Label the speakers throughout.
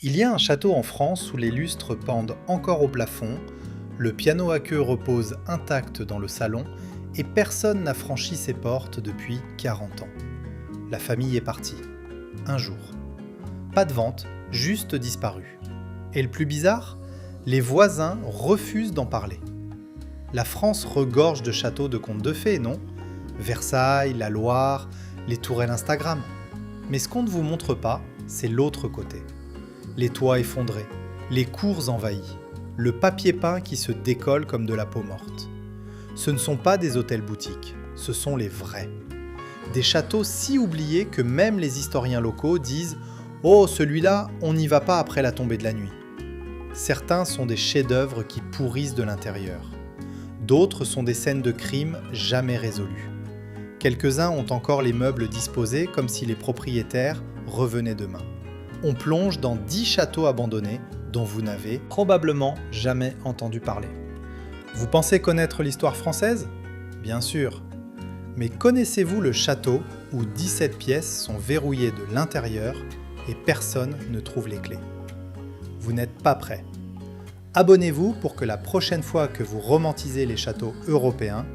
Speaker 1: Il y a un château en France où les lustres pendent encore au plafond, le piano à queue repose intact dans le salon et personne n'a franchi ses portes depuis 40 ans. La famille est partie. Un jour. Pas de vente, juste disparu. Et le plus bizarre, les voisins refusent d'en parler. La France regorge de châteaux de contes de fées, non ? Versailles, la Loire, les tourelles Instagram. Mais ce qu'on ne vous montre pas, c'est l'autre côté. Les toits effondrés, les cours envahis, le papier peint qui se décolle comme de la peau morte. Ce ne sont pas des hôtels-boutiques, ce sont les vrais. Des châteaux si oubliés que même les historiens locaux disent « Oh, celui-là, on n'y va pas après la tombée de la nuit ». Certains sont des chefs-d'œuvre qui pourrissent de l'intérieur. D'autres sont des scènes de crimes jamais résolues. Quelques-uns ont encore les meubles disposés comme si les propriétaires revenaient demain. On plonge dans 10 châteaux abandonnés dont vous n'avez probablement jamais entendu parler. Vous pensez connaître l'histoire française ? Bien sûr. Mais connaissez-vous le château où 17 pièces sont verrouillées de l'intérieur et personne ne trouve les clés ? Vous n'êtes pas prêts. Abonnez-vous pour que la prochaine fois que vous romantisez les châteaux européens,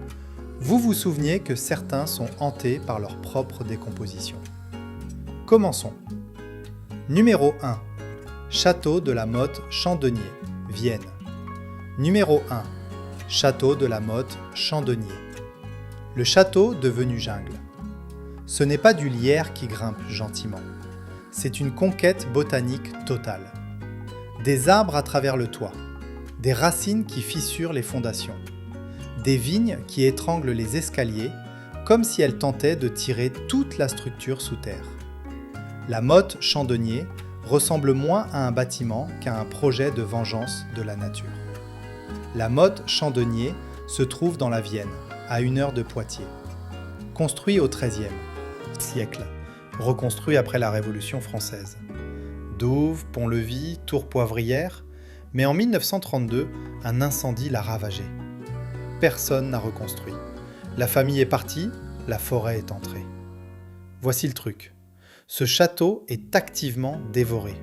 Speaker 1: vous vous souveniez que certains sont hantés par leur propre décomposition. Commençons. Numéro 1. Château de la Motte Chandelier, Vienne. Numéro 1. Château de la Motte Chandelier. Le château devenu jungle. Ce n'est pas du lierre qui grimpe gentiment. C'est une conquête botanique totale. Des arbres à travers le toit. Des racines qui fissurent les fondations. Des vignes qui étranglent les escaliers, comme si elles tentaient de tirer toute la structure sous terre. La motte Chandelier ressemble moins à un bâtiment qu'à un projet de vengeance de la nature. La motte Chandelier se trouve dans la Vienne, à 1 heure de Poitiers. Construit au XIIIe siècle, reconstruit après la Révolution française. Douves, pont-levis, tour poivrière, mais en 1932, un incendie l'a ravagé. Personne n'a reconstruit. La famille est partie, la forêt est entrée. Voici le truc. Ce château est activement dévoré.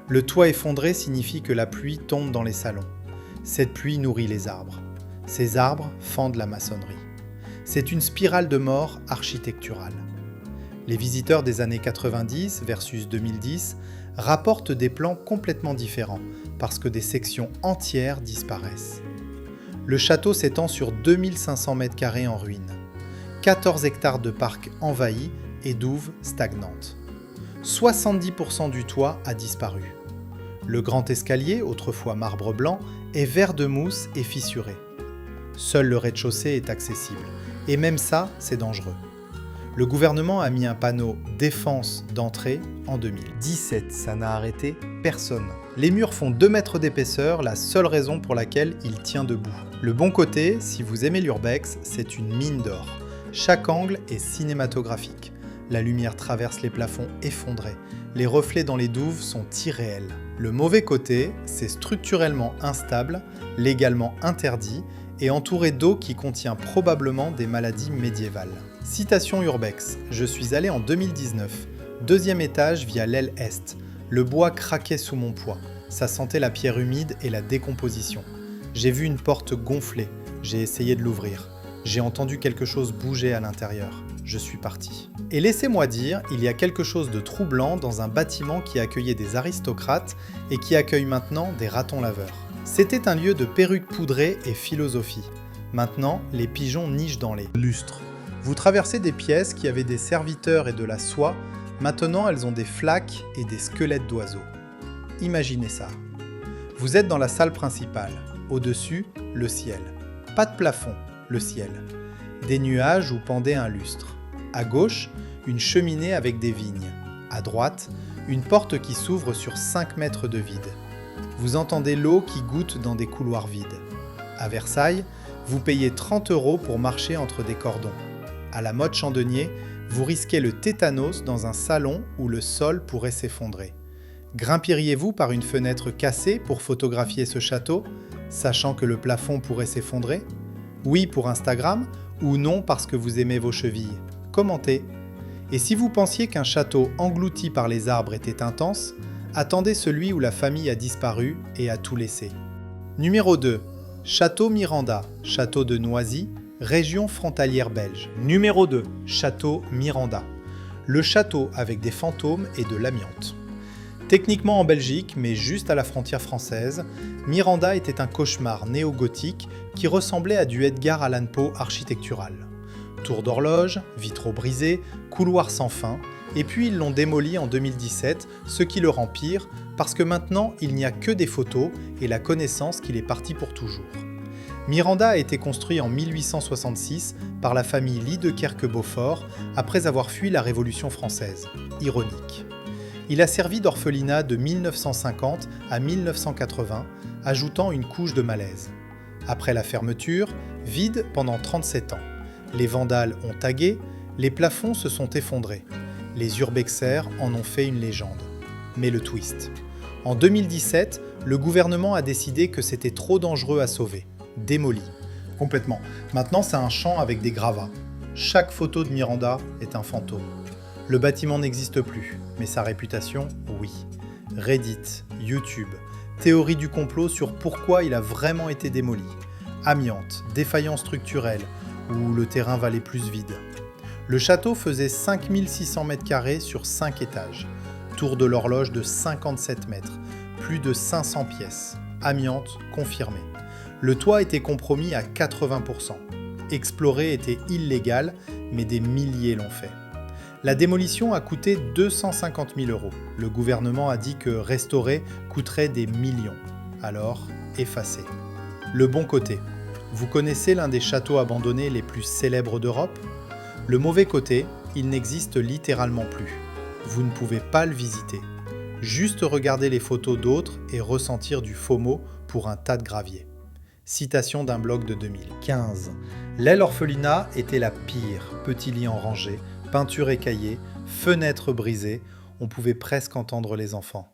Speaker 1: Le toit effondré signifie que la pluie tombe dans les salons. Cette pluie nourrit les arbres. Ces arbres fendent la maçonnerie. C'est une spirale de mort architecturale. Les visiteurs des années 90 versus 2010 rapportent des plans complètement différents parce que des sections entières disparaissent. Le château s'étend sur 2500 m² en ruine, 14 hectares de parcs envahis et douves stagnantes. 70% du toit a disparu. Le grand escalier, autrefois marbre blanc, est vert de mousse et fissuré. Seul le rez-de-chaussée est accessible, et même ça, c'est dangereux. Le gouvernement a mis un panneau « Défense d'entrée » en 2017. Ça n'a arrêté personne. Les murs font 2 mètres d'épaisseur, la seule raison pour laquelle il tient debout. Le bon côté, si vous aimez l'urbex, c'est une mine d'or. Chaque angle est cinématographique. La lumière traverse les plafonds effondrés. Les reflets dans les douves sont irréels. Le mauvais côté, c'est structurellement instable, légalement interdit et entouré d'eau qui contient probablement des maladies médiévales. Citation urbex. Je suis allé en 2019. 2e étage via l'aile est. Le bois craquait sous mon poids. Ça sentait la pierre humide et la décomposition. J'ai vu une porte gonflée. J'ai essayé de l'ouvrir. J'ai entendu quelque chose bouger à l'intérieur. Je suis parti. Et laissez-moi dire, il y a quelque chose de troublant dans un bâtiment qui accueillait des aristocrates et qui accueille maintenant des ratons laveurs. C'était un lieu de perruques poudrées et philosophie. Maintenant, les pigeons nichent dans les lustres. Vous traversez des pièces qui avaient des serviteurs et de la soie. Maintenant, elles ont des flaques et des squelettes d'oiseaux. Imaginez ça. Vous êtes dans la salle principale. Au-dessus, le ciel. Pas de plafond, le ciel. Des nuages où pendait un lustre. À gauche, une cheminée avec des vignes. À droite, une porte qui s'ouvre sur 5 mètres de vide. Vous entendez l'eau qui goutte dans des couloirs vides. À Versailles, vous payez 30 € pour marcher entre des cordons. À la Motte Chandelier, vous risquez le tétanos dans un salon où le sol pourrait s'effondrer. Grimperiez-vous par une fenêtre cassée pour photographier ce château, sachant que le plafond pourrait s'effondrer ? Oui pour Instagram ou non parce que vous aimez vos chevilles ? Commentez. Et si vous pensiez qu'un château englouti par les arbres était intense, Attendez celui où la famille a disparu et a tout laissé. Numéro 2. Château Miranda, château de Noisy, région frontalière belge. Numéro 2. Château Miranda. Le château avec des fantômes et de l'amiante. Techniquement en Belgique, mais juste à la frontière française, Miranda était un cauchemar néo-gothique qui ressemblait à du Edgar Allan Poe architectural. Tour d'horloge, vitraux brisés, couloirs sans fin, et puis ils l'ont démoli en 2017, ce qui le rend pire, parce que maintenant il n'y a que des photos et la connaissance qu'il est parti pour toujours. Miranda a été construit en 1866 par la famille Liedekerke-Beaufort après avoir fui la Révolution française. Ironique. Il a servi d'orphelinat de 1950 à 1980, ajoutant une couche de malaise. Après la fermeture, vide pendant 37 ans. Les vandales ont tagué, les plafonds se sont effondrés. Les urbexers en ont fait une légende. Mais le twist. En 2017, le gouvernement a décidé que c'était trop dangereux à sauver. Démoli. Complètement. Maintenant, c'est un champ avec des gravats. Chaque photo de Miranda est un fantôme. Le bâtiment n'existe plus, mais sa réputation, oui. Reddit, YouTube, théorie du complot sur pourquoi il a vraiment été démoli. Amiante, défaillance structurelle, où le terrain valait plus vide. Le château faisait 5600 m² sur 5 étages. Tour de l'horloge de 57 mètres, plus de 500 pièces. Amiante confirmée. Le toit était compromis à 80%. Explorer était illégal, mais des milliers l'ont fait. La démolition a coûté 250 000 €. Le gouvernement a dit que restaurer coûterait des millions. Alors, effacé. Le bon côté. Vous connaissez l'un des châteaux abandonnés les plus célèbres d'Europe ? Le mauvais côté, il n'existe littéralement plus. Vous ne pouvez pas le visiter. Juste regarder les photos d'autres et ressentir du FOMO pour un tas de gravier. Citation d'un blog de 2015. L'aile orphelinat était la pire. Petit lit en rangée, peinture écaillée, fenêtres brisées, on pouvait presque entendre les enfants.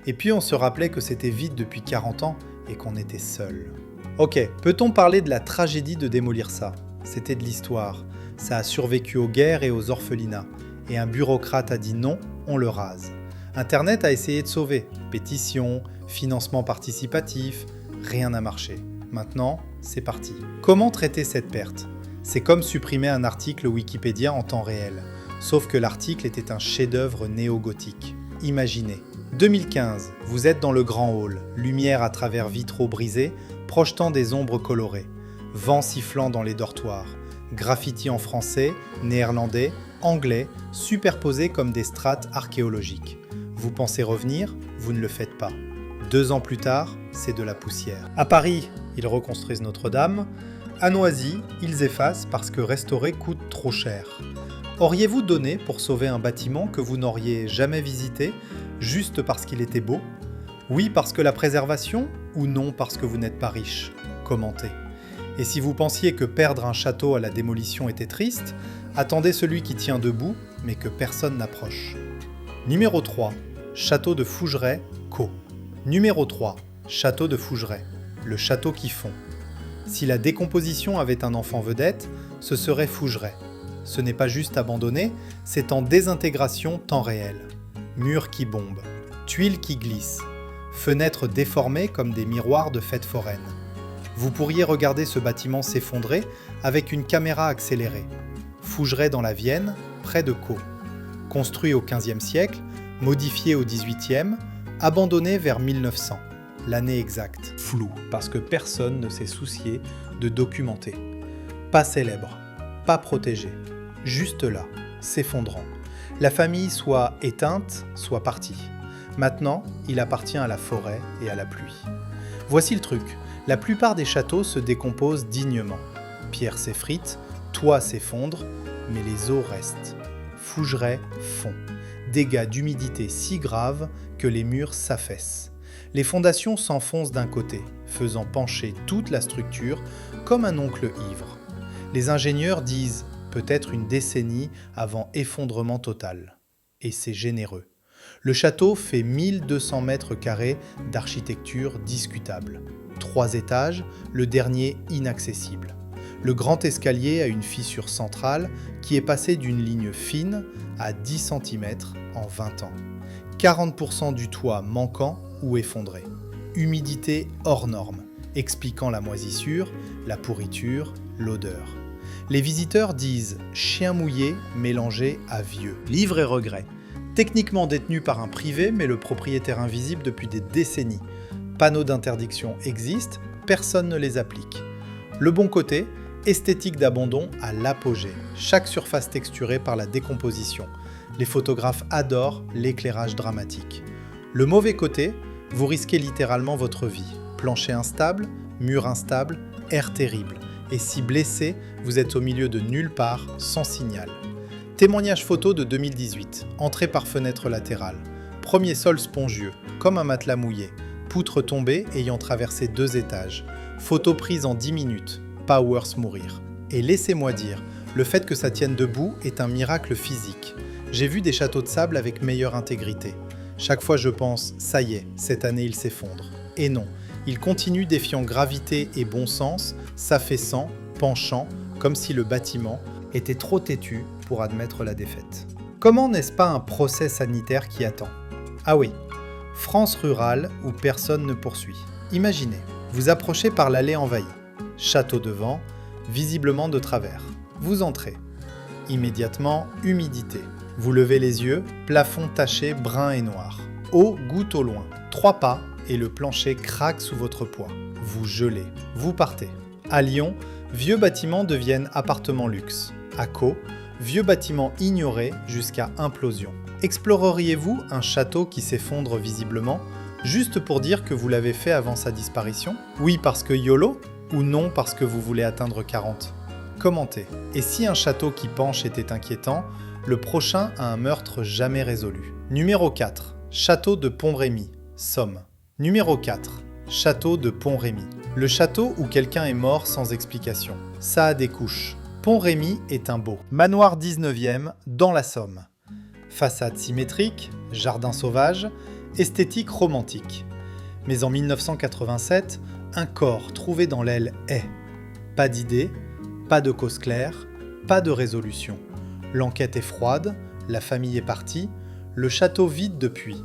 Speaker 1: Et puis on se rappelait que c'était vide depuis 40 ans et qu'on était seul. Ok, peut-on parler de la tragédie de démolir ça ? C'était de l'histoire. Ça a survécu aux guerres et aux orphelinats. Et un bureaucrate a dit non, on le rase. Internet a essayé de sauver. Pétition, financement participatif, rien n'a marché. Maintenant, c'est parti. Comment traiter cette perte ? C'est comme supprimer un article Wikipédia en temps réel. Sauf que l'article était un chef-d'œuvre néo-gothique. Imaginez. 2015, vous êtes dans le grand hall, lumière à travers vitraux brisés, projetant des ombres colorées, vent sifflant dans les dortoirs, graffiti en français, néerlandais, anglais, superposés comme des strates archéologiques. Vous pensez revenir, vous ne le faites pas. 2 ans plus tard, c'est de la poussière. À Paris, ils reconstruisent Notre-Dame. À Noisy, ils effacent parce que restaurer coûte trop cher. Auriez-vous donné pour sauver un bâtiment que vous n'auriez jamais visité, juste parce qu'il était beau ? Oui parce que la préservation, ou non parce que vous n'êtes pas riche ? Commentez. Et si vous pensiez que perdre un château à la démolition était triste, attendez celui qui tient debout, mais que personne n'approche. Numéro 3. Château de Fougeray, Caux. Numéro 3. Château de Fougeray. Le château qui fond. Si la décomposition avait un enfant vedette, ce serait Fougeray. Ce n'est pas juste abandonné, c'est en désintégration temps réel. Murs qui bombent, tuiles qui glissent, fenêtres déformées comme des miroirs de fête foraine. Vous pourriez regarder ce bâtiment s'effondrer avec une caméra accélérée. Fougeray dans la Vienne, près de Caux. Construit au XVe siècle, modifié au XVIIIe, abandonné vers 1900. L'année exacte, floue, parce que personne ne s'est soucié de documenter. Pas célèbre, pas protégé, juste là, s'effondrant. La famille soit éteinte, soit partie. Maintenant, il appartient à la forêt et à la pluie. Voici le truc, la plupart des châteaux se décomposent dignement. Pierre s'effrite, toit s'effondre, mais les os restent. Fougeray fond. Dégâts d'humidité si graves que les murs s'affaissent. Les fondations s'enfoncent d'un côté, faisant pencher toute la structure comme un oncle ivre. Les ingénieurs disent peut-être une décennie avant effondrement total. Et c'est généreux. Le château fait 1200 mètres carrés d'architecture discutable. 3 étages, le dernier inaccessible. Le grand escalier a une fissure centrale qui est passée d'une ligne fine à 10 cm en 20 ans. 40% du toit manquant ou effondré. Humidité hors norme, expliquant la moisissure, la pourriture, l'odeur. Les visiteurs disent « chien mouillé mélangé à vieux ». Livre et regret. Techniquement détenu par un privé, mais le propriétaire invisible depuis des décennies. Panneaux d'interdiction existent, personne ne les applique. Le bon côté, esthétique d'abandon à l'apogée. Chaque surface texturée par la décomposition. Les photographes adorent l'éclairage dramatique. Le mauvais côté, vous risquez littéralement votre vie. Plancher instable, mur instable, air terrible. Et si blessé, vous êtes au milieu de nulle part, sans signal. Témoignage photo de 2018. Entrée par fenêtre latérale. Premier sol spongieux, comme un matelas mouillé. Poutre tombée ayant traversé 2 étages. Photo prise en 10 minutes. Pas worse mourir. Et laissez-moi dire, le fait que ça tienne debout est un miracle physique. J'ai vu des châteaux de sable avec meilleure intégrité. Chaque fois je pense, ça y est, cette année il s'effondre. Et non, il continue défiant gravité et bon sens, s'affaissant, penchant, comme si le bâtiment était trop têtu pour admettre la défaite. Comment n'est-ce pas un procès sanitaire qui attend ? Ah oui, France rurale où personne ne poursuit. Imaginez, vous approchez par l'allée envahie. Château devant, visiblement de travers. Vous entrez. Immédiatement, humidité. Vous levez les yeux, plafond taché brun et noir. Eau goutte au loin. 3 pas et le plancher craque sous votre poids. Vous gelez. Vous partez. À Lyon, vieux bâtiments deviennent appartements luxe. À Caux, vieux bâtiments ignorés jusqu'à implosion. Exploreriez-vous un château qui s'effondre visiblement, juste pour dire que vous l'avez fait avant sa disparition ? Oui parce que YOLO ? Ou non parce que vous voulez atteindre 40 ? Commentez. Et si un château qui penche était inquiétant, le prochain a un meurtre jamais résolu. Numéro 4. Château de Pont-Rémy, Somme. Numéro 4. Château de Pont-Rémy. Le château où quelqu'un est mort sans explication. Ça a des couches. Pont-Rémy est un beau. Manoir 19e, dans la Somme. Façade symétrique, jardin sauvage, esthétique romantique. Mais en 1987, un corps trouvé dans l'aile est. Pas d'idée, pas de cause claire, pas de résolution. L'enquête est froide, la famille est partie, le château vide depuis.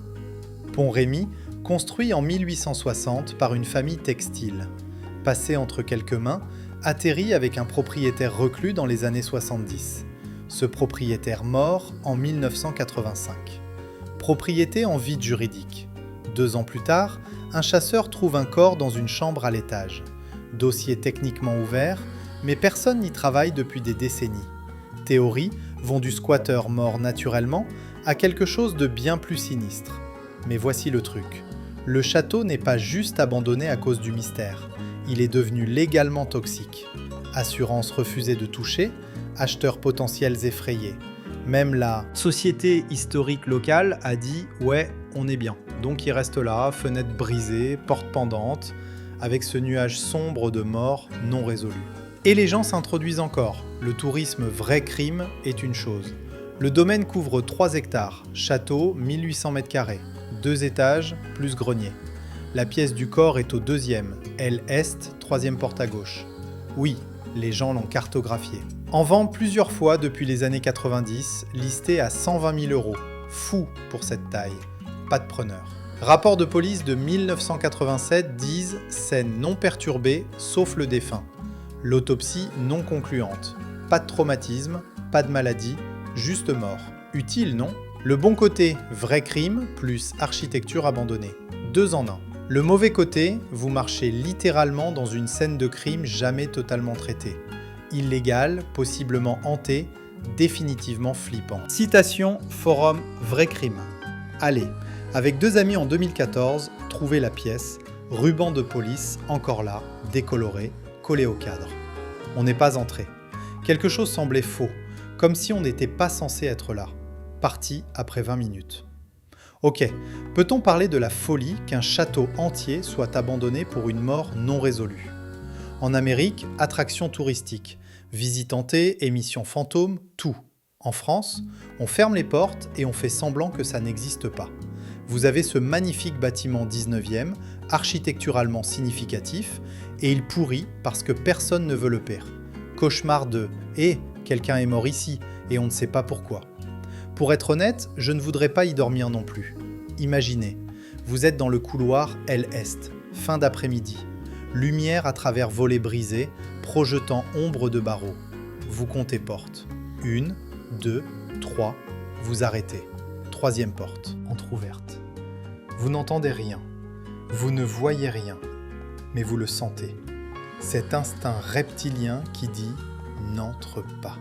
Speaker 1: Pont-Rémy, construit en 1860 par une famille textile. Passé entre quelques mains, atterri avec un propriétaire reclus dans les années 70. Ce propriétaire mort en 1985. Propriété en vide juridique. 2 ans plus tard, un chasseur trouve un corps dans une chambre à l'étage. Dossier techniquement ouvert, mais personne n'y travaille depuis des décennies. Théories vont du squatteur mort naturellement à quelque chose de bien plus sinistre. Mais voici le truc. Le château n'est pas juste abandonné à cause du mystère. Il est devenu légalement toxique. Assurance refusée de toucher, acheteurs potentiels effrayés. Même la société historique locale a dit « ouais, on est bien ». Donc il reste là, fenêtre brisée, porte pendante, avec ce nuage sombre de mort non résolu. Et les gens s'introduisent encore. Le tourisme vrai crime est une chose. Le domaine couvre 3 hectares, château 1800 m², 2 étages plus grenier. La pièce du corps est au 2e, aile est, 3e porte à gauche. Oui, les gens l'ont cartographié. En vente plusieurs fois depuis les années 90, listé à 120 000 €. Fou pour cette taille. Pas de preneur. Rapport de police de 1987 disent « scène non perturbée, sauf le défunt ». L'autopsie non concluante. Pas de traumatisme, pas de maladie, juste mort. Utile, non ? Le bon côté, vrai crime, plus architecture abandonnée. 2 en 1. Le mauvais côté, vous marchez littéralement dans une scène de crime jamais totalement traitée. Illégal, possiblement hanté, définitivement flippant. Citation Forum Vrai Crime. Allez, avec 2 amis en 2014, trouvez la pièce, ruban de police, encore là, décoloré, collé au cadre. On n'est pas entré. Quelque chose semblait faux, comme si on n'était pas censé être là. Parti après 20 minutes. Ok, peut-on parler de la folie qu'un château entier soit abandonné pour une mort non résolue ? En Amérique, attractions touristiques, visites hantées, émissions fantômes, tout. En France, on ferme les portes et on fait semblant que ça n'existe pas. Vous avez ce magnifique bâtiment 19e, architecturalement significatif, et il pourrit parce que personne ne veut le pair. Cauchemar de « Eh, quelqu'un est mort ici, et on ne sait pas pourquoi ». Pour être honnête, je ne voudrais pas y dormir non plus. Imaginez, vous êtes dans le couloir L Est, fin d'après-midi. Lumière à travers volets brisés, projetant ombre de barreaux. Vous comptez portes. 1, 2, 3, vous arrêtez. Troisième porte, entr'ouverte. Vous n'entendez rien, vous ne voyez rien, mais vous le sentez. Cet instinct reptilien qui dit « n'entre pas ».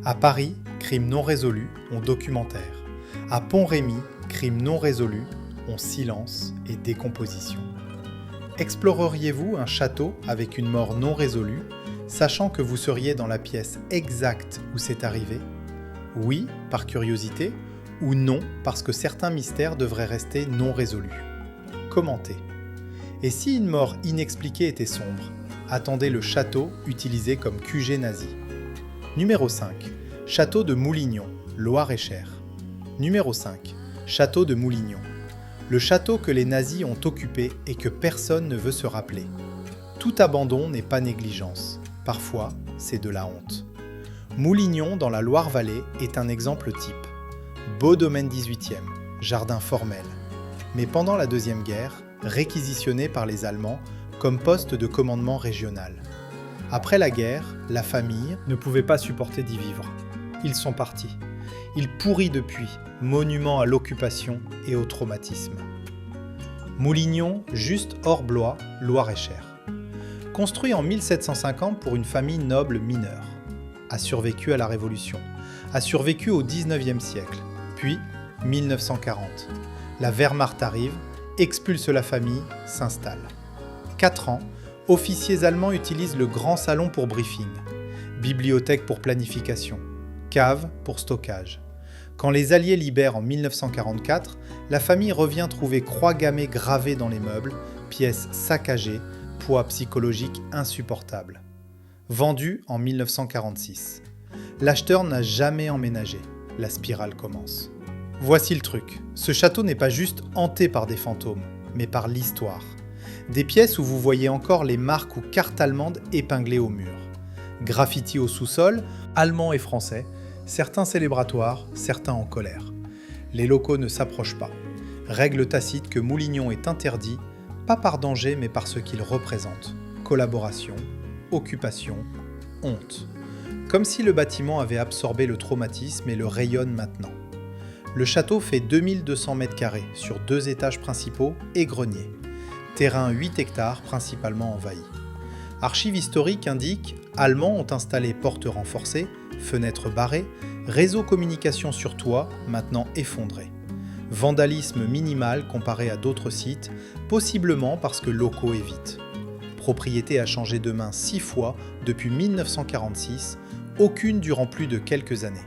Speaker 1: À Paris, crime non résolu, on documentaire. À Pont-Rémy, crime non résolu, on silence et décomposition. Exploreriez-vous un château avec une mort non résolue, sachant que vous seriez dans la pièce exacte où c'est arrivé ? Oui, par curiosité, ou non, parce que certains mystères devraient rester non résolus. Commentez. Et si une mort inexpliquée était sombre ? Attendez le château utilisé comme QG nazi. Numéro 5. Château de Moulignon, Loir-et-Cher. Numéro 5. Château de Moulignon. Le château que les nazis ont occupé et que personne ne veut se rappeler. Tout abandon n'est pas négligence. Parfois, c'est de la honte. Moulignon, dans la Loire-Vallée, est un exemple type. Beau domaine 18e, jardin formel. Mais pendant la Deuxième Guerre, réquisitionné par les Allemands comme poste de commandement régional. Après la guerre, la famille ne pouvait pas supporter d'y vivre. Ils sont partis. Il pourrit depuis, monument à l'occupation et au traumatisme. Moulignon, juste hors Blois, Loir-et-Cher. Construit en 1750 pour une famille noble mineure. A survécu à la Révolution. A survécu au 19e siècle. Puis, 1940. La Wehrmacht arrive, expulse la famille, s'installe. 4 ans, officiers allemands utilisent le grand salon pour briefing, bibliothèque pour planification, cave pour stockage. Quand les Alliés libèrent en 1944, la famille revient trouver croix gammée gravée dans les meubles, pièces saccagées, poids psychologique insupportable. Vendu en 1946. L'acheteur n'a jamais emménagé. La spirale commence. Voici le truc. Ce château n'est pas juste hanté par des fantômes, mais par l'histoire. Des pièces où vous voyez encore les marques ou cartes allemandes épinglées au mur. Graffiti au sous-sol, allemands et français, certains célébratoires, certains en colère. Les locaux ne s'approchent pas. Règle tacite que Moulignon est interdit, pas par danger mais par ce qu'il représente. Collaboration, occupation, honte. Comme si le bâtiment avait absorbé le traumatisme et le rayonne maintenant. Le château fait 2200 m² sur 2 étages principaux et grenier. Terrain 8 hectares principalement envahi. Archives historiques indiquent « Allemands ont installé portes renforcées, fenêtres barrées, réseau communication sur toit, maintenant effondré. Vandalisme minimal comparé à d'autres sites, possiblement parce que locaux évitent. Propriété a changé de main 6 fois depuis 1946, aucune durant plus de quelques années.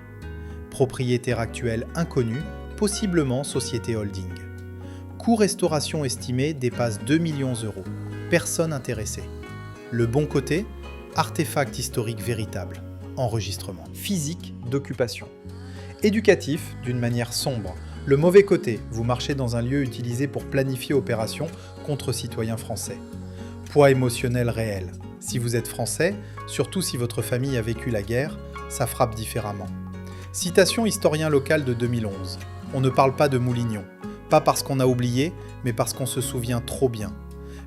Speaker 1: Propriétaire actuel inconnu, possiblement société holding. Coût restauration estimé dépasse 2 millions d'euros. Personne intéressée. Le bon côté, artefact historique véritable. Enregistrement. Physique d'occupation. Éducatif, d'une manière sombre. Le mauvais côté, vous marchez dans un lieu utilisé pour planifier opérations contre citoyens français. Poids émotionnel réel. Si vous êtes français, surtout si votre famille a vécu la guerre, ça frappe différemment. Citation historien local de 2011. On ne parle pas de Moulignon. Pas parce qu'on a oublié, mais parce qu'on se souvient trop bien.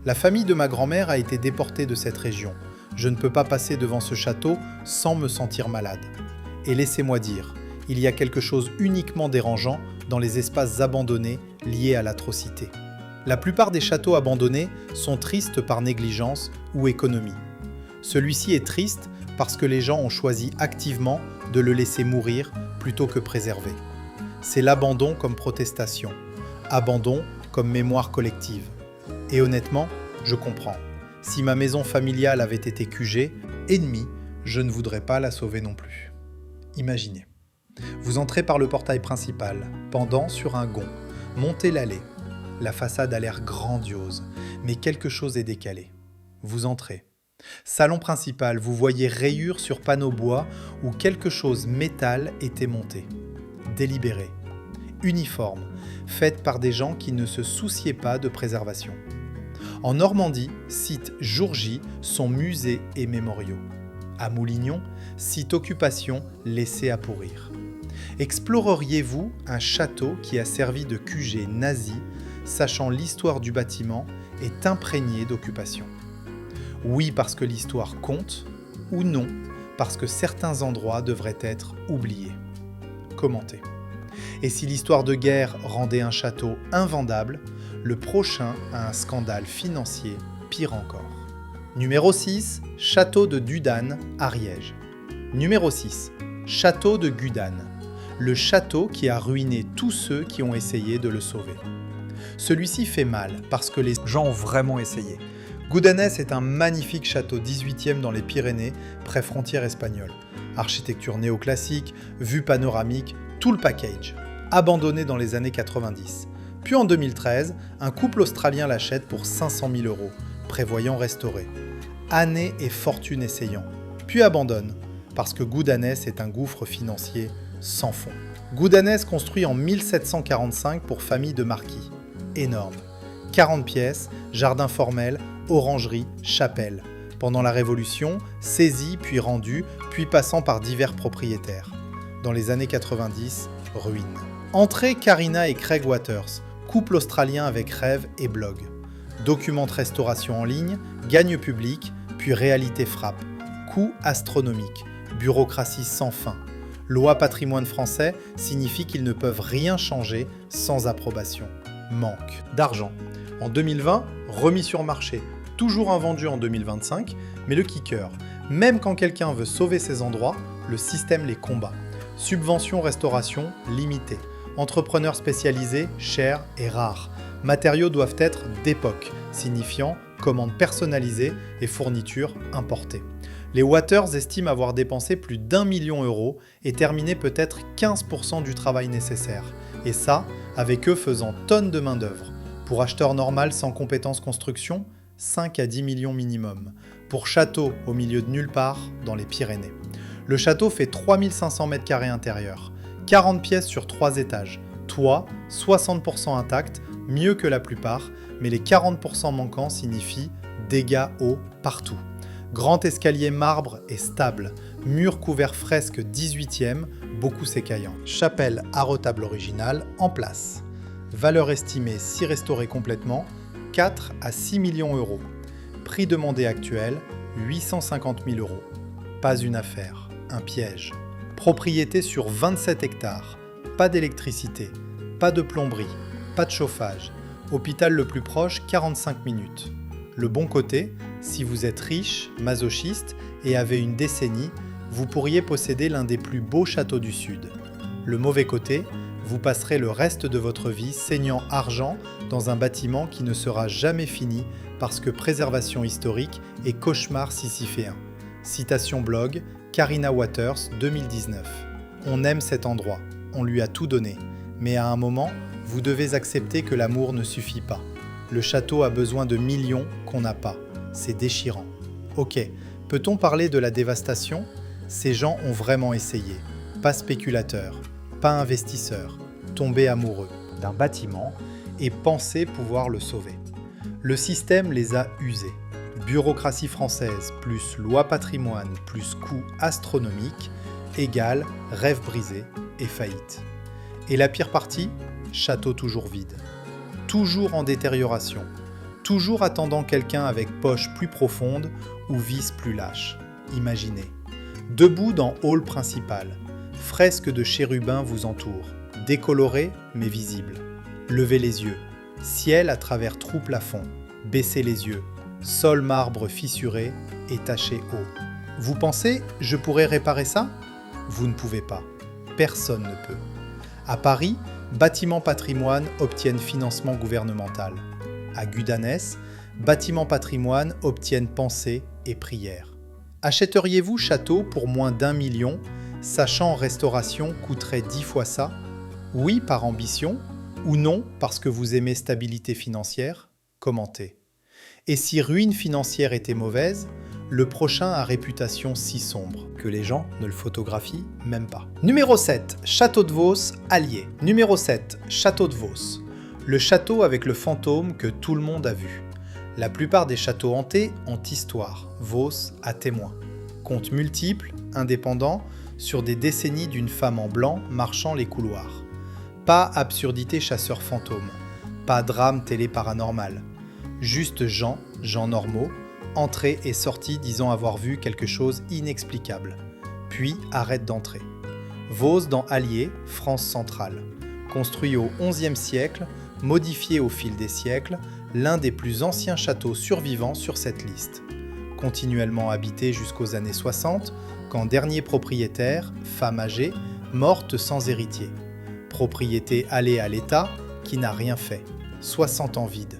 Speaker 1: La famille de ma grand-mère a été déportée de cette région. Je ne peux pas passer devant ce château sans me sentir malade. Et laissez-moi dire, il y a quelque chose uniquement dérangeant dans les espaces abandonnés liés à l'atrocité. La plupart des châteaux abandonnés sont tristes par négligence ou économie. Celui-ci est triste parce que les gens ont choisi activement de le laisser mourir plutôt que préserver. C'est l'abandon comme protestation, abandon comme mémoire collective. Et honnêtement, je comprends. Si ma maison familiale avait été QG, ennemie, je ne voudrais pas la sauver non plus. Imaginez. Vous entrez par le portail principal, pendant sur un gond, montez l'allée. La façade a l'air grandiose, mais quelque chose est décalé. Vous entrez. Salon principal, vous voyez rayures sur panneaux bois où quelque chose métal était monté. Délibéré. Uniforme, faite par des gens qui ne se souciaient pas de préservation. En Normandie, site Jour J sont musées et mémoriaux. À Moulignon, site occupation laissé à pourrir. Exploreriez-vous un château qui a servi de QG nazi, sachant l'histoire du bâtiment est imprégnée d'occupation? Oui, parce que l'histoire compte, ou non, parce que certains endroits devraient être oubliés? Commentez. Et si l'histoire de guerre rendait un château invendable, le prochain a un scandale financier pire encore. Numéro 6, château de Dudane, Ariège. Numéro 6, château de Gudane. Le château qui a ruiné tous ceux qui ont essayé de le sauver. Celui-ci fait mal parce que les gens ont vraiment essayé. Goudanès est un magnifique château 18e dans les Pyrénées, près frontière espagnole. Architecture néoclassique, vue panoramique, tout le package. Abandonné dans les années 90. Puis en 2013, un couple australien l'achète pour 500 000 €, prévoyant restaurer. Années et fortune essayant. Puis abandonne, parce que Goudanès est un gouffre financier sans fond. Goudanès construit en 1745 pour famille de marquis. Énorme. 40 pièces, jardin formel, orangerie, chapelle. Pendant la Révolution, saisi puis rendu, puis passant par divers propriétaires. Dans les années 90, ruine. Entrée Karina et Craig Waters, couple australien avec rêve et blog. Documente restauration en ligne, gagne public, puis réalité frappe. Coût astronomique, bureaucratie sans fin. Loi patrimoine français signifie qu'ils ne peuvent rien changer sans approbation. Manque d'argent. En 2020, remis sur marché, toujours invendu en 2025, mais le kicker, même quand quelqu'un veut sauver ces endroits, le système les combat. Subvention restauration limitée. Entrepreneurs spécialisés, chers et rares. Matériaux doivent être d'époque, signifiant commandes personnalisées et fournitures importées. Les Waters estiment avoir dépensé plus d'1 million € et terminé peut-être 15% du travail nécessaire. Et ça, avec eux faisant tonnes de main-d'œuvre. Pour acheteur normal sans compétences construction, 5 à 10 millions minimum. Pour château au milieu de nulle part, dans les Pyrénées. Le château fait 3500 m² intérieurs. 40 pièces sur 3 étages. Toit, 60% intact, mieux que la plupart, mais les 40% manquants signifient dégâts eau partout. Grand escalier marbre et stable. Mur couvert fresque 18e, beaucoup s'écaillant. Chapelle à retable originale en place. Valeur estimée si restaurée complètement, 4 à 6 millions €. Prix demandé actuel, 850 000 €. Pas une affaire, un piège. Propriété sur 27 hectares. Pas d'électricité, pas de plomberie, pas de chauffage. Hôpital le plus proche, 45 minutes. Le bon côté, si vous êtes riche, masochiste et avez une décennie, vous pourriez posséder l'un des plus beaux châteaux du Sud. Le mauvais côté, vous passerez le reste de votre vie saignant argent dans un bâtiment qui ne sera jamais fini parce que préservation historique et cauchemar sisyphéen. Citation blog, Karina Waters, 2019. On aime cet endroit, on lui a tout donné, mais à un moment, vous devez accepter que l'amour ne suffit pas. Le château a besoin de millions qu'on n'a pas. C'est déchirant. Ok, peut-on parler de la dévastation? Ces gens ont vraiment essayé. Pas spéculateurs, pas investisseurs, tombés amoureux d'un bâtiment et pensaient pouvoir le sauver. Le système les a usés. Bureaucratie française plus loi patrimoine plus coût astronomique égale rêve brisé et faillite. Et la pire partie? Château toujours vide. Toujours en détérioration. Toujours attendant quelqu'un avec poche plus profonde ou vis plus lâche. Imaginez. Debout dans hall principal. Fresques de chérubins vous entourent. Décolorés mais visibles. Levez les yeux. Ciel à travers trous plafond. Baissez les yeux. Sol marbre fissuré et taché haut. Vous pensez, je pourrais réparer ça? Vous ne pouvez pas. Personne ne peut. À Paris, Bâtiments Patrimoine obtiennent financement gouvernemental. À Goudanès, Bâtiments Patrimoine obtiennent pensée et prière. Achèteriez-vous château pour moins d'1 million, sachant restauration coûterait 10 fois ça? Oui par ambition, ou non parce que vous aimez stabilité financière? Commentez. Et si ruine financière était mauvaise, le prochain a réputation si sombre que les gens ne le photographient même pas. Numéro 7, Château de Vos, Allier. Numéro 7, Château de Vos. Le château avec le fantôme que tout le monde a vu. La plupart des châteaux hantés ont histoire, Vos à témoin. Contes multiples, indépendants, sur des décennies d'une femme en blanc marchant les couloirs. Pas absurdité chasseur fantôme, pas drame télé paranormal. Juste gens normaux, entrés et sortis disant avoir vu quelque chose inexplicable. Puis arrêtent d'entrer. Vos dans Allier, France centrale. Construit au XIe siècle, modifié au fil des siècles, l'un des plus anciens châteaux survivants sur cette liste. Continuellement habité jusqu'aux années 60, quand dernier propriétaire, femme âgée, morte sans héritier. Propriété allée à l'État, qui n'a rien fait. 60 ans vide.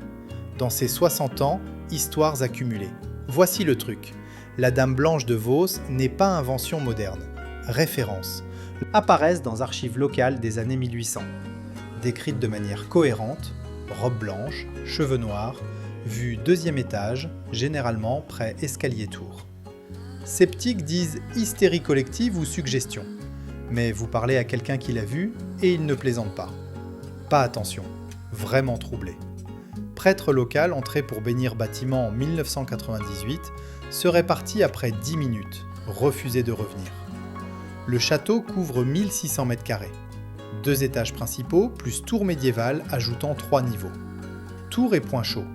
Speaker 1: Dans ces 60 ans, histoires accumulées. Voici le truc. La Dame Blanche de Vos n'est pas invention moderne. Références. Apparaissent dans archives locales des années 1800. Décrites de manière cohérente, robe blanche, cheveux noirs, vue deuxième étage, généralement près escalier-tour. Sceptiques disent hystérie collective ou suggestion. Mais vous parlez à quelqu'un qui l'a vu et il ne plaisante pas. Pas attention, vraiment troublé. Prêtre local entré pour bénir bâtiment en 1998, serait parti après 10 minutes, refusé de revenir. Le château couvre 1600 m². 2 étages principaux plus tour médiévale ajoutant 3 niveaux. Tour et point chaud,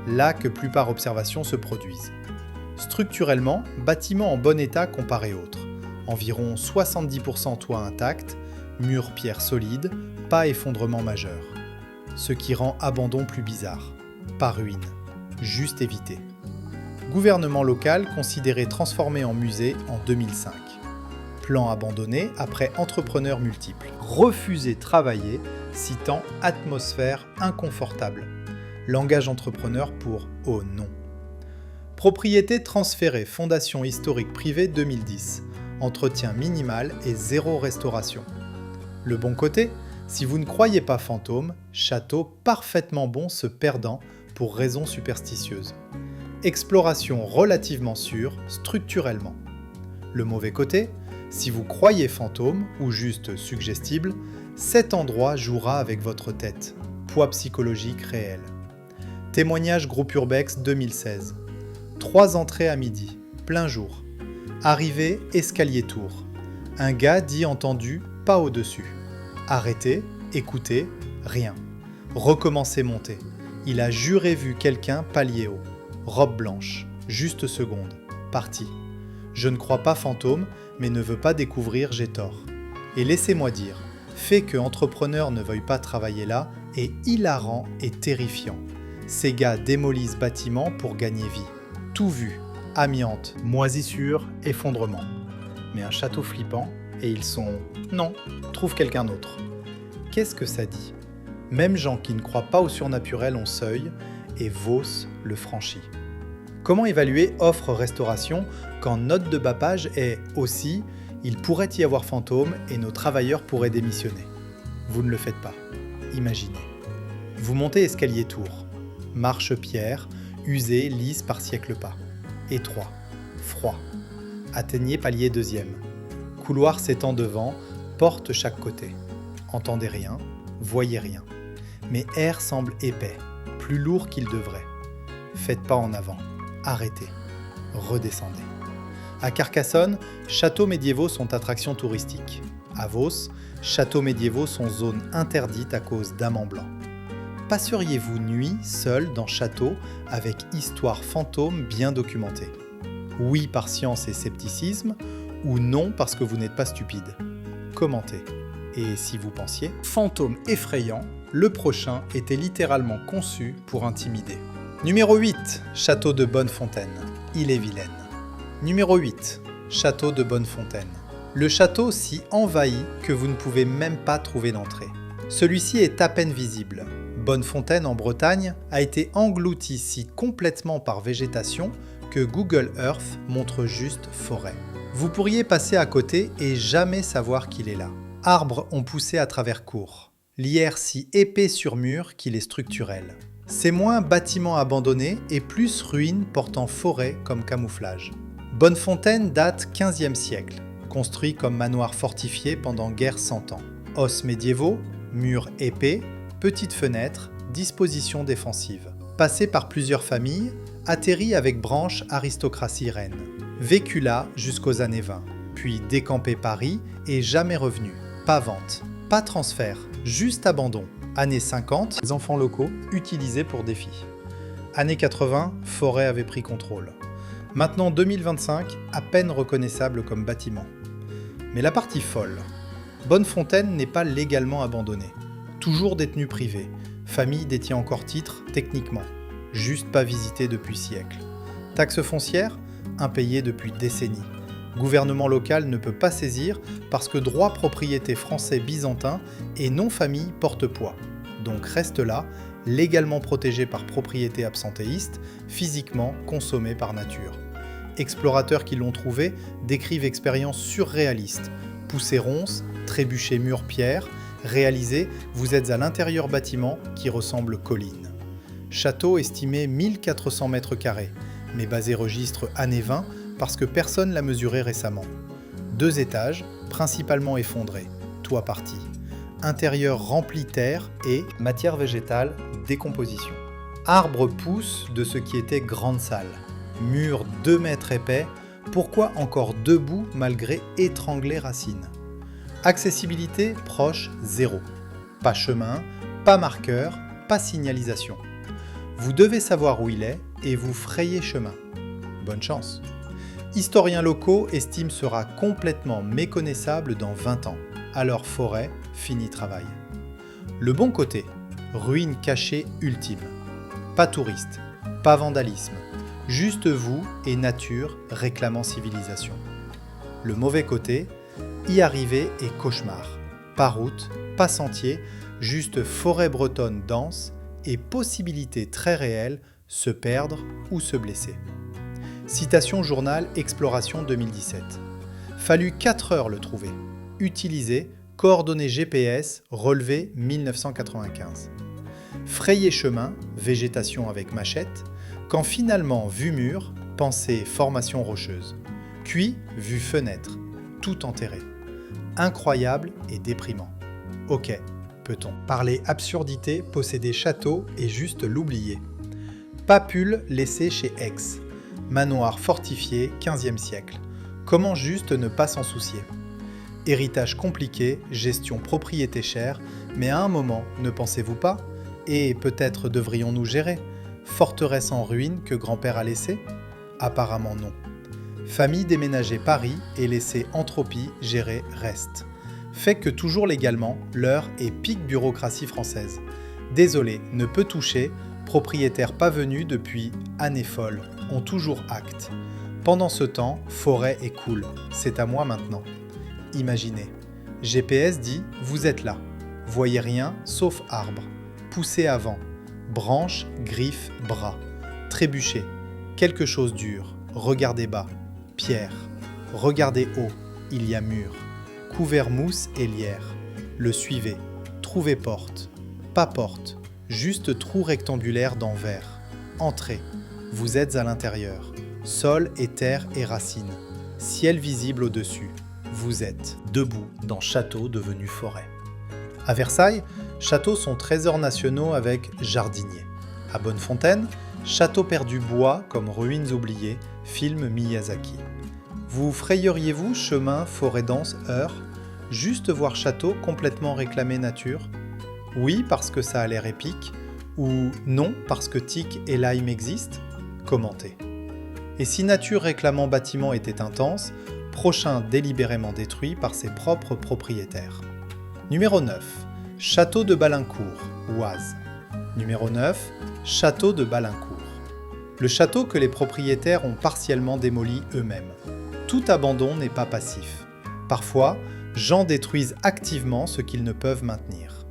Speaker 1: là que plupart observations se produisent. Structurellement, bâtiment en bon état comparé autres. Environ 70% toit intact, murs pierre solide, pas effondrement majeur. Ce qui rend abandon plus bizarre. Pas ruine, juste évité. Gouvernement local considéré transformé en musée en 2005. Plan abandonné après entrepreneurs multiples. Refusé travailler, citant atmosphère inconfortable. Langage entrepreneur pour oh non. Propriété transférée, fondation historique privée 2010. Entretien minimal et zéro restauration. Le bon côté, si vous ne croyez pas fantôme, château parfaitement bon se perdant pour raisons superstitieuses. Exploration relativement sûre, structurellement. Le mauvais côté, si vous croyez fantôme ou juste suggestible, cet endroit jouera avec votre tête. Poids psychologique réel. Témoignage groupe Urbex 2016. 3 entrées à midi, plein jour. Arrivée, escalier-tour. Un gars dit entendu, pas au-dessus. Arrêtez, écoutez, rien. Recommencez monter. Il a juré vu quelqu'un palier haut. Robe blanche, juste seconde. Parti. Je ne crois pas fantôme, mais ne veux pas découvrir, j'ai tort. Et laissez-moi dire, fait que entrepreneur ne veuille pas travailler là est hilarant et terrifiant. Ces gars démolissent bâtiments pour gagner vie. Tout vu, amiante, moisissure, effondrement. Mais un château flippant, et ils sont... Non, trouve quelqu'un d'autre. Qu'est-ce que ça dit ? Même gens qui ne croient pas au surnaturel ont seuil, et Vos le franchit. Comment évaluer offre-restauration quand note de bas page est aussi « Il pourrait y avoir fantôme et nos travailleurs pourraient démissionner ». Vous ne le faites pas. Imaginez. Vous montez escalier-tour. Marche-pierre, usée, lisse par siècle pas. Étroit. Froid. Atteignez palier deuxième. Couloir s'étend devant, porte chaque côté. Entendez rien, voyez rien. Mais air semble épais, plus lourd qu'il devrait. Faites pas en avant. Arrêtez. Redescendez. À Carcassonne, châteaux médiévaux sont attractions touristiques. À Vos, châteaux médiévaux sont zone interdite à cause d'amants blancs. Passeriez-vous nuit seul dans château avec histoire fantôme bien documentée ? Oui par science et scepticisme, ou non parce que vous n'êtes pas stupide ? Commentez. Et si vous pensiez, fantôme effrayant, le prochain était littéralement conçu pour intimider. Numéro 8, château de Bonnefontaine, Ille-et-Vilaine. Numéro 8, château de Bonnefontaine. Le château si envahi que vous ne pouvez même pas trouver d'entrée. Celui-ci est à peine visible. Bonnefontaine en Bretagne a été englouti si complètement par végétation que Google Earth montre juste forêt. Vous pourriez passer à côté et jamais savoir qu'il est là. Arbres ont poussé à travers cours. Lierre si épais sur mur qu'il est structurel. C'est moins bâtiment abandonné et plus ruines portant forêt comme camouflage. Bonnefontaine date 15e siècle, construit comme manoir fortifié pendant guerre 100 ans. Os médiévaux, murs épais, petites fenêtres, disposition défensive. Passé par plusieurs familles, atterri avec branche aristocratie reine. Vécu là jusqu'aux années 20. Puis décampé Paris et jamais revenu. Pas vente, pas transfert, juste abandon. Années 50, les enfants locaux utilisés pour des filles. Années 80, forêt avait pris contrôle. Maintenant 2025, à peine reconnaissable comme bâtiment. Mais la partie folle. Bonnefontaine n'est pas légalement abandonnée. Toujours détenu privé. Famille détient encore titre, techniquement. Juste pas visité depuis siècles. Taxe foncière, impayée depuis décennies. Gouvernement local ne peut pas saisir parce que droit propriété français byzantin et non-famille porte poids. Donc reste là, légalement protégé par propriété absentéiste, physiquement consommé par nature. Explorateurs qui l'ont trouvé décrivent expérience surréaliste. Poussée ronce, trébuchet mur-pierre, réalisé, vous êtes à l'intérieur bâtiment qui ressemble colline. Château estimé 1400 mètres carrés, mais basé registre années 20 parce que personne l'a mesuré récemment. 2 étages, principalement effondrés, toit parti. Intérieur rempli terre et matière végétale, décomposition. Arbres poussent de ce qui était grande salle. Mur 2 mètres épais, pourquoi encore debout malgré étranglées racines? Accessibilité proche 0. Pas chemin, pas marqueur, pas signalisation. Vous devez savoir où il est et vous frayez chemin. Bonne chance. Historiens locaux estiment sera complètement méconnaissable dans 20 ans. Alors forêt, fini travail. Le bon côté, ruine cachée ultime. Pas touriste, pas vandalisme, juste vous et nature réclamant civilisation. Le mauvais côté, y arriver est cauchemar. Pas route, pas sentier, juste forêt bretonne dense et possibilité très réelle, se perdre ou se blesser. Citation journal Exploration 2017. Fallu 4 heures le trouver. Utilisé, coordonnées GPS, relevé 1995. Frayer chemin, végétation avec machette, quand finalement vue mur, pensée formation rocheuse. Cuit, vue fenêtre, tout enterré. Incroyable et déprimant. Ok, peut-on parler absurdité, posséder château et juste l'oublier. Papule laissé chez Aix. Manoir fortifié, 15e siècle. Comment juste ne pas s'en soucier? Héritage compliqué, gestion propriété chère, mais à un moment, ne pensez-vous pas? Et peut-être devrions-nous gérer? Forteresse en ruine que grand-père a laissée? Apparemment non. Famille déménagée Paris et laissée Entropie gérer reste. Fait que toujours légalement, l'heure est pique bureaucratie française. Désolé, ne peut toucher, propriétaire pas venu depuis années folles, ont toujours acte. Pendant ce temps, forêt est cool, c'est à moi maintenant. Imaginez. GPS dit, vous êtes là. Voyez rien sauf arbre. Poussez avant. Branches, griffes, bras. Trébuchez. Quelque chose dur. Regardez bas. Pierre. Regardez haut. Il y a mur. Couvert mousse et lierre. Le suivez. Trouvez porte. Pas porte. Juste trou rectangulaire dans verre. Entrez. Vous êtes à l'intérieur. Sol et terre et racines. Ciel visible au-dessus. Vous êtes debout dans château devenu forêt. À Versailles, châteaux sont trésors nationaux avec jardiniers. À Bonnefontaine, château perdu bois comme ruines oubliées, film Miyazaki. Vous frayeriez-vous chemin, forêt dense, heure, juste voir château complètement réclamé nature? Oui, parce que ça a l'air épique, ou non, parce que tic et lime existent? Commentez. Et si nature réclamant bâtiment était intense, prochain délibérément détruit par ses propres propriétaires. Numéro 9. Château de Balincourt, Oise. Numéro 9. Château de Balincourt. Le château que les propriétaires ont partiellement démoli eux-mêmes. Tout abandon n'est pas passif. Parfois, gens détruisent activement ce qu'ils ne peuvent maintenir.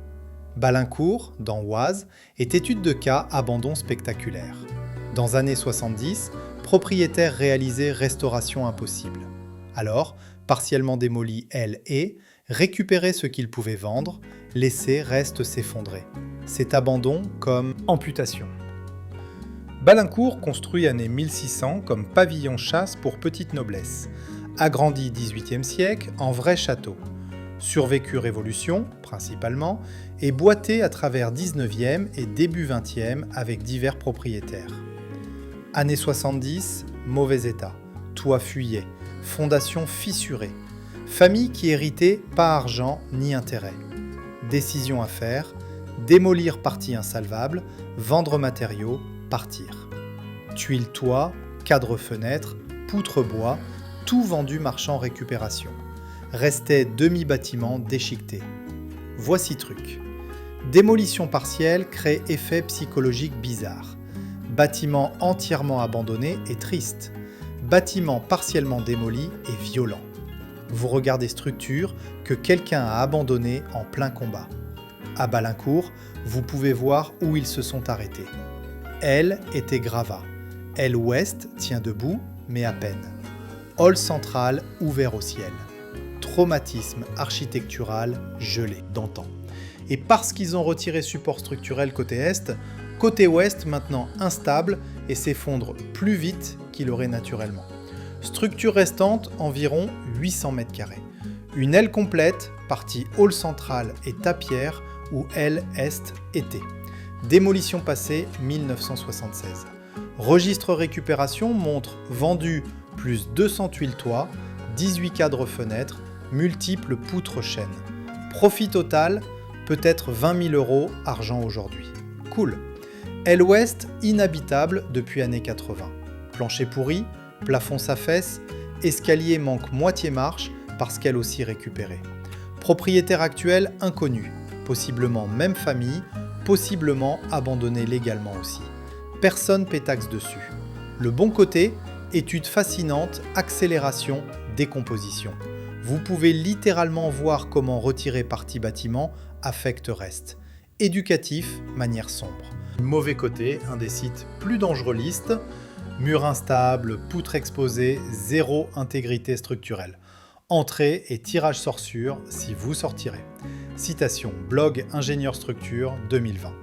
Speaker 1: Balincourt, dans Oise, est étude de cas abandon spectaculaire. Dans années 70, propriétaires réalisaient restauration impossible. Alors, partiellement démoli elle et, récupérer ce qu'ils pouvaient vendre, laisser reste s'effondrer. C'est abandon comme amputation. Balincourt construit année 1600 comme pavillon chasse pour petite noblesse, agrandi 18e siècle en vrai château, survécu Révolution, principalement, et boité à travers 19e et début 20e avec divers propriétaires. Années 70, mauvais état, toit fuyait, Fondation fissurée. Famille qui héritait pas argent ni intérêt. Décision à faire, démolir partie insalvable, vendre matériaux, partir. Tuiles toit, cadre fenêtre, poutre bois, tout vendu marchand récupération. Restait demi-bâtiment déchiqueté. Voici truc. Démolition partielle crée effet psychologique bizarre. Bâtiment entièrement abandonné et triste. Bâtiment partiellement démoli et violent. Vous regardez structure que quelqu'un a abandonnée en plein combat. À Balincourt, vous pouvez voir où ils se sont arrêtés. L était gravat. L ouest tient debout, mais à peine. Hall central ouvert au ciel. Traumatisme architectural gelé d'antan. Et parce qu'ils ont retiré support structurel côté est, côté ouest maintenant instable et s'effondre plus vite qu'il aurait naturellement. Structure restante environ 800 m². Une aile complète, partie hall central et tapière où aile est était. Démolition passée 1976. Registre récupération montre vendu plus 200 tuiles toit, 18 cadres fenêtres, multiples poutres chaînes. Profit total, peut-être 20 000 € argent aujourd'hui. Cool. Aile ouest inhabitable depuis années 80. Plancher pourri, plafond s'affaisse, escalier manque moitié marche parce qu'elle aussi récupérée. Propriétaire actuel inconnu, possiblement même famille, possiblement abandonné légalement aussi. Personne pétaxe dessus. Le bon côté, étude fascinante, accélération, décomposition. Vous pouvez littéralement voir comment retirer partie bâtiment affecte reste. Éducatif, manière sombre. Mauvais côté, un des sites plus dangereux liste. Mur instable, poutre exposée, zéro intégrité structurelle. Entrée et tirage sort sûr si vous sortirez. Citation, blog Ingénieur Structure 2020.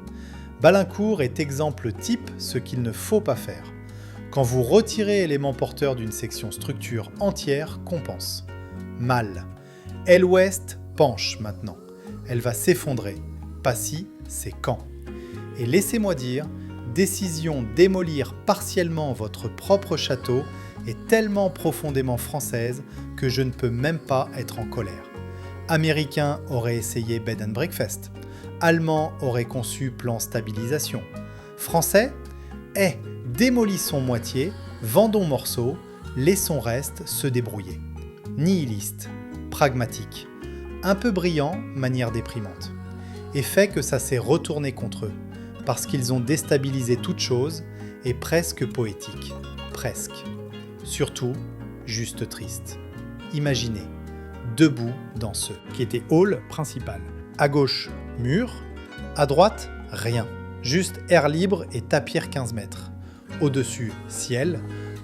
Speaker 1: Balincourt est exemple type ce qu'il ne faut pas faire. Quand vous retirez éléments porteurs d'une section structure entière, compense. Mal. Aile ouest penche maintenant. Elle va s'effondrer. Pas si, c'est quand. Et laissez-moi dire, décision démolir partiellement votre propre château est tellement profondément française que je ne peux même pas être en colère. Américain aurait essayé bed and breakfast. Allemand aurait conçu plan stabilisation. Français ? Démolissons moitié, vendons morceaux, laissons reste se débrouiller. Nihiliste, pragmatique, un peu brillant, manière déprimante. Et fait que ça s'est retourné contre eux, parce qu'ils ont déstabilisé toute chose et presque poétique. Presque. Surtout, juste triste. Imaginez, debout dans ce qui était hall principal. À gauche, mur. À droite, rien. Juste air libre et tapière 15 mètres. Au-dessus, ciel.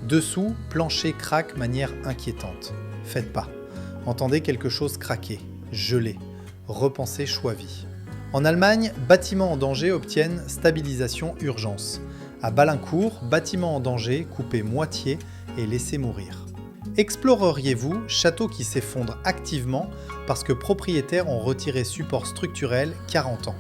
Speaker 1: Dessous, plancher craque manière inquiétante. Faites pas. Entendez quelque chose craquer, geler. Repensez choix vie. En Allemagne, bâtiments en danger obtiennent stabilisation urgence. À Balincourt, bâtiments en danger coupés moitié et laissés mourir. Exploreriez-vous château qui s'effondre activement parce que propriétaires ont retiré support structurel 40 ans?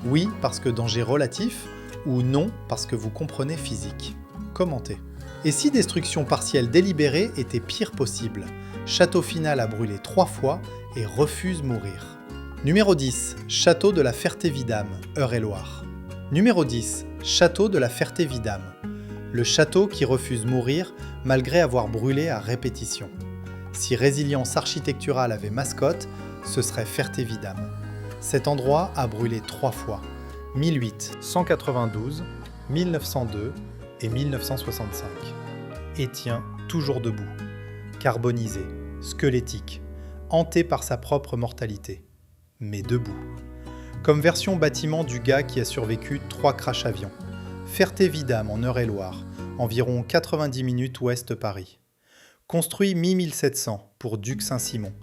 Speaker 1: Oui, parce que danger relatif, ou non, parce que vous comprenez physique. Commentez. Et si destruction partielle délibérée était pire possible? Château final a brûlé 3 fois et refuse mourir. Numéro 10. Château de la Ferté-Vidame, Eure-et-Loir. Numéro 10. Château de la Ferté-Vidame. Le château qui refuse mourir malgré avoir brûlé à répétition. Si résilience architecturale avait mascotte, ce serait Ferté-Vidame. Cet endroit a brûlé 3 fois. 1008, 192, 1902 et 1965. Et tient toujours debout. Carbonisé, squelettique, hanté par sa propre mortalité. Mais debout. Comme version bâtiment du gars qui a survécu 3 crash avions. Ferté-Vidame en Eure-et-Loir, environ 90 minutes ouest Paris. Construit mi-1700 pour Duc Saint-Simon.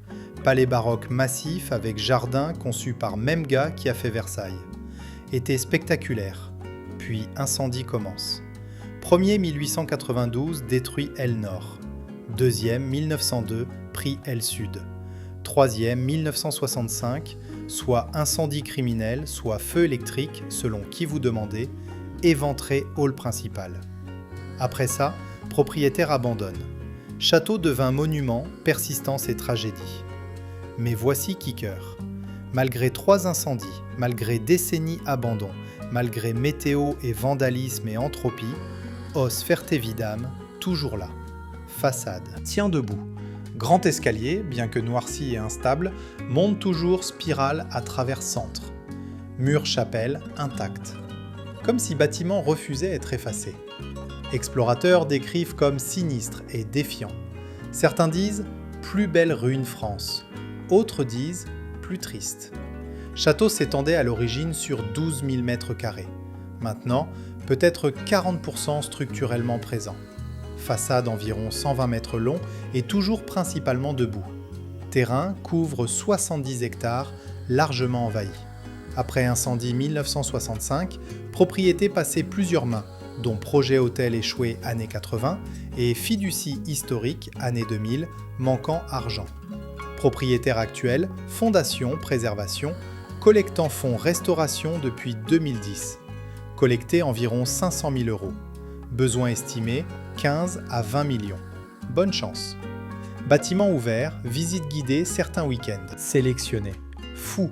Speaker 1: Palais baroque massif avec jardin conçu par même gars qui a fait Versailles. Été spectaculaire, puis incendie commence. Premier 1892 détruit aile nord. Deuxième 1902 pris aile sud. Troisième 1965, soit incendie criminel, soit feu électrique selon qui vous demandez, éventré hall principal. Après ça, propriétaire abandonne. Château devint monument, persistance et tragédie. Mais voici Kicker. Malgré 3 incendies, malgré décennies abandon, malgré météo et vandalisme et entropie, Os Ferté-Vidame, toujours là. Façade tient debout. Grand escalier, bien que noirci et instable, monte toujours spirale à travers centre. Mur-chapelle intact. Comme si bâtiment refusait d'être effacé. Explorateurs décrivent comme sinistre et défiant. Certains disent « plus belle ruine France », autres disent « plus triste ». Château s'étendait à l'origine sur 12 000 m². Maintenant, peut-être 40% structurellement présent. Façade environ 120 mètres long et toujours principalement debout. Terrain couvre 70 hectares, largement envahi. Après incendie 1965, propriété passée plusieurs mains, dont projet hôtel échoué années 80 et fiducie historique années 2000, manquant argent. Propriétaire actuel, fondation préservation, collectant fonds restauration depuis 2010. Collecté environ 500 000 €. Besoin estimé 15 à 20 millions. Bonne chance. Bâtiment ouvert, visite guidée certains week-ends. Sélectionné. Fou,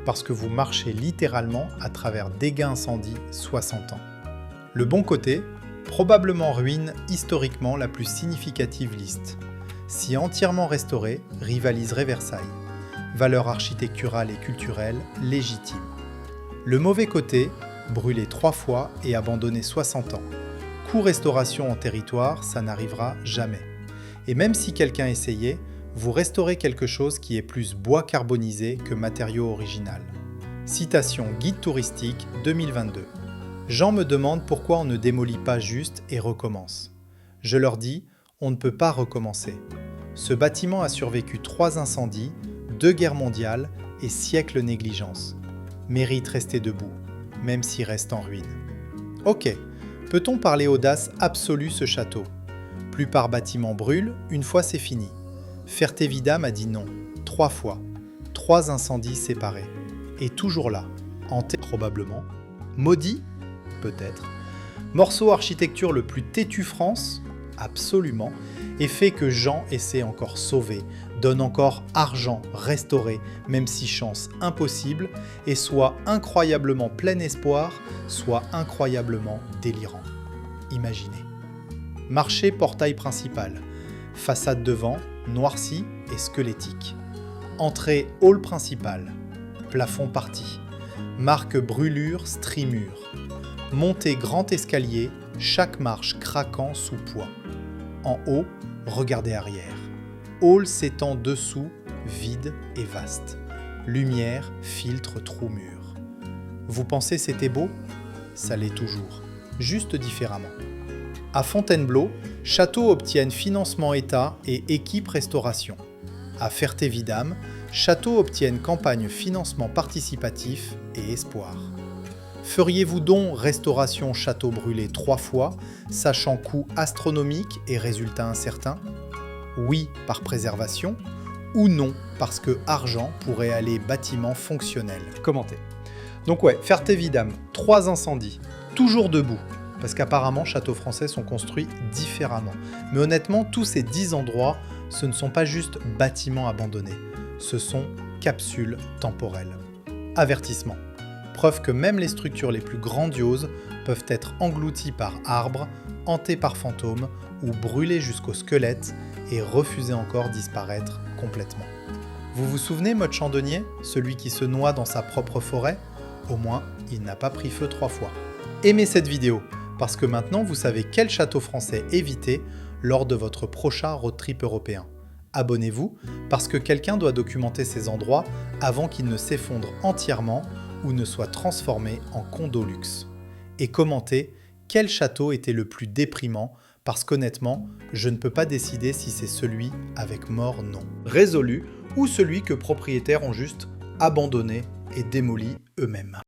Speaker 1: parce que vous marchez littéralement à travers dégâts incendies 60 ans. Le bon côté, probablement ruine historiquement la plus significative liste. Si entièrement restaurée, rivaliserait Versailles. Valeur architecturale et culturelle légitime. Le mauvais côté, brûlé 3 fois et abandonné 60 ans. Coût restauration en territoire, ça n'arrivera jamais. Et même si quelqu'un essayait, vous restaurez quelque chose qui est plus bois carbonisé que matériau original. Citation Guide touristique 2022. Jean me demande pourquoi on ne démolit pas juste et recommence. Je leur dis, on ne peut pas recommencer. Ce bâtiment a survécu 3 incendies, 2 guerres mondiales et siècles négligence. Mérite rester debout, même s'il reste en ruine. Ok, peut-on parler audace absolue ce château? Plupart bâtiments brûlent, une fois c'est fini. Ferté-Vidame a dit non, 3 fois. 3 incendies séparés. Et toujours là, hanté probablement. Maudit? Peut-être. Morceau architecture le plus têtu France? Absolument. Et fait que Jean essaie encore sauver, donne encore argent restauré, même si chance impossible, et soit incroyablement plein espoir, soit incroyablement délirant. Imaginez. Marché portail principal. Façade devant, noircie et squelettique. Entrée hall principal. Plafond parti. Marque brûlure strimure. Montée grand escalier, chaque marche craquant sous poids. En haut, regardez arrière. Hall s'étend dessous, vide et vaste. Lumière, filtre, trou mur. Vous pensez c'était beau? Ça l'est toujours, juste différemment. À Fontainebleau, Château obtiennent financement État et équipe restauration. À Ferté-Vidame, Château obtiennent campagne financement participatif et espoir. Feriez-vous donc restauration château brûlé 3 fois, sachant coût astronomique et résultat incertain? Oui, par préservation, ou non, parce que argent pourrait aller bâtiment fonctionnel. Commentez. Donc ouais, Ferté-Vidame, 3 incendies, toujours debout, parce qu'apparemment châteaux français sont construits différemment. Mais honnêtement, tous ces 10 endroits, ce ne sont pas juste bâtiments abandonnés, ce sont capsules temporelles. Avertissement. Preuve que même les structures les plus grandioses peuvent être englouties par arbres, hantées par fantômes ou brûlées jusqu'au squelette et refuser encore disparaître complètement. Vous vous souvenez Maud Chandonnier, celui qui se noie dans sa propre forêt? Au moins, il n'a pas pris feu 3 fois. Aimez cette vidéo, parce que maintenant vous savez quel château français éviter lors de votre prochain road trip européen. Abonnez-vous, parce que quelqu'un doit documenter ces endroits avant qu'ils ne s'effondrent entièrement ou ne soit transformé en condo luxe. Et commentez quel château était le plus déprimant, parce qu'honnêtement, je ne peux pas décider si c'est celui avec mort non résolu ou celui que propriétaires ont juste abandonné et démoli eux-mêmes.